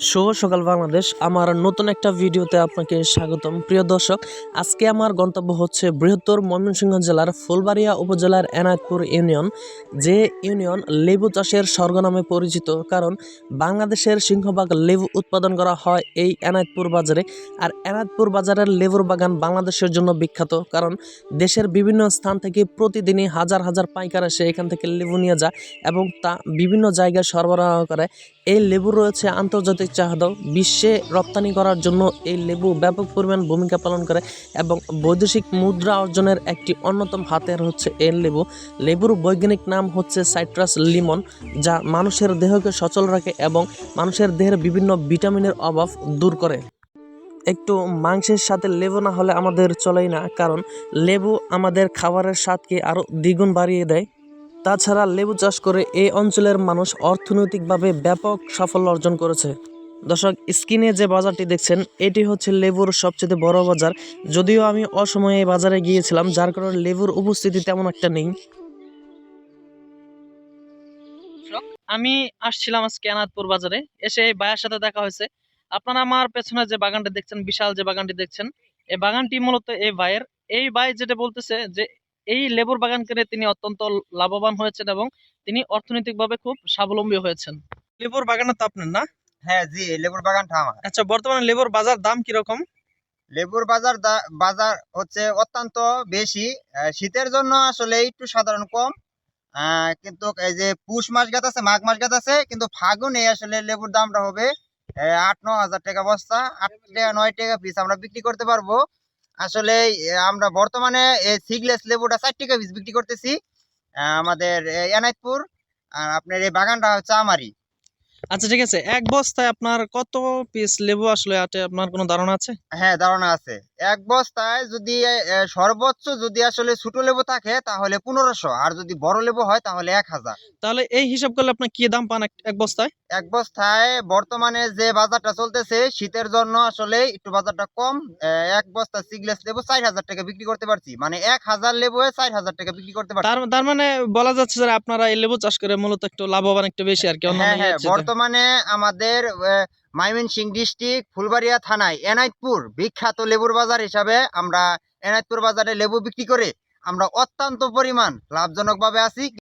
শুভ সকাল বাংলাদেশ। আমার নতুন একটা ভিডিওতে আপনাকে স্বাগতম। প্রিয় দর্শক, আজকে আমার গন্তব্য হচ্ছে বৃহত্তর ময়মনসিংহ জেলার ফুলবাড়িয়া উপজেলার এনায়েতপুর ইউনিয়ন, যে ইউনিয়ন লেবু চাষের স্বর্গ নামে পরিচিত। কারণ বাংলাদেশের সিংহভাগ লেবু উৎপাদন করা হয় এই এনায়েতপুর বাজারে। আর এনায়েতপুর বাজারের লেবুর বাগান বাংলাদেশের জন্য বিখ্যাত, কারণ দেশের বিভিন্ন স্থান থেকে প্রতিদিনই হাজার হাজার পাইকার এসে এখান থেকে লেবু নিয়ে যায় এবং তা বিভিন্ন জায়গায় সরবরাহ করে। এই লেবু রয়েছে আন্তর্জাতিক চাহিদা, বিশ্বে রপ্তানি করার জন্য এই লেবু ব্যাপক পরিমাণ ভূমিকা পালন করে এবং বৈদেশিক মুদ্রা অর্জনের একটি অন্যতম হাতিয়ার হচ্ছে এই লেবু। লেবুর বৈজ্ঞানিক নাম হচ্ছে সাইট্রাস লিমন, যা মানুষের দেহকে সচল রাখে এবং মানুষের দেহের বিভিন্ন ভিটামিনের অভাব দূর করে। একটু মাংসের সাথে লেবু না হলে আমাদের চলেই না, কারণ লেবু আমাদের খাবারের স্বাদকে আরও দ্বিগুণ বাড়িয়ে দেয়। তাছাড়া লেবু চাষ করে এই অঞ্চলের মানুষ অর্থনৈতিকভাবে ব্যাপক সাফল্য অর্জন করেছে। দর্শক, স্ক্রিনে যে বাজারটি দেখছেন এটি হচ্ছে লেবুর সবচেয়ে বড় বাজার। যদিও আমি অসময়ে এই বাজারে গিয়েছিলাম, যার কারণে লেবুর উপস্থিতি তেমন একটা নেই। আমি আসছিলাম আজকে এনাদপুর বাজারে, এসে এই ভাইয়ের সাথে দেখা হয়েছে। আপনারা আমার পেছনে যে বাগানটি দেখছেন, বিশাল যে বাগানটি দেখছেন, এই বাগানটি মূলত এই ভাইয়ের। এই ভাই যেটা বলতেছে যে এই লেবুর বাগান করে তিনি অত্যন্ত লাভবান হয়েছেন এবং তিনি অর্থনৈতিকভাবে খুব স্বাবলম্বী হয়েছেন। লেবুর বাগানটা তো আপনার, না? হ্যাঁ জি, লেবুর বাগানটা আমার। আচ্ছা, বর্তমানে লেবুর বাজার দাম কিরকম? লেবুর বাজার হচ্ছে অত্যন্ত বেশি। শীতের জন্য আসলে একটু সাধারণ কম। কিন্তু এই যে পুষ মাস গাছ আছে, মাঘ মাস গাছ আছে, কিন্তু ফাগুনে আসলে লেবুর দামটা হবে 8-9 হাজার টাকা বস্তা, 8 টাকা 9 টাকা পিস আমরা বিক্রি করতে পারবো। আসলে আমরা বর্তমানে সিগলেস লেবুটা 4 টাকা পিস বিক্রি করতেছি আমাদের এনায়তপুর। আর আপনার এই বাগানটা হচ্ছে আমারই। আচ্ছা, ঠিক আছে। এক বস্তায় আপনার কত পিস লেবু আসলে আটে, আপনার কোনো ধারণা আছে? হ্যাঁ, ধারণা আছে। এক বস্তায় যদি সর্বোচ্চ যদি আসলে ছোট লেবু থাকে তাহলে 1500, আর যদি বড় লেবু হয় তাহলে 1000। তাহলে এই হিসাব করলে আপনি কি দাম পান এক বস্তায়? এক বস্তায় বর্তমানে যে বাজারটা চলতেছে শীতের জন্য আসলে একটু বাজারটা কম। এক বস্তা সিগলেস লেবু 4000 টাকা বিক্রি করতে পারছি, মানে 1000 লেবু 4000 টাকা বিক্রি করতে পারছি। তার তার মানে বলা যাচ্ছে যে আপনারা এই লেবু চাষ করে মূলত একটু লাভবান একটু বেশি আর কি, অন্যান্য হ্যাঁ হ্যাঁ, চেয়ে। বর্তমানে আমাদের ময়মনসিংহ ডিস্ট্রিক্ট ফুলবাড়িয়া থানায় এনায়েতপুর বিখ্যাত লেবুর বাজার হিসাবে আমরা এনায়েতপুর বাজারে লেবু বিক্রি করে আমরা অত্যন্ত পরিমাণ লাভজনক ভাবে আছি।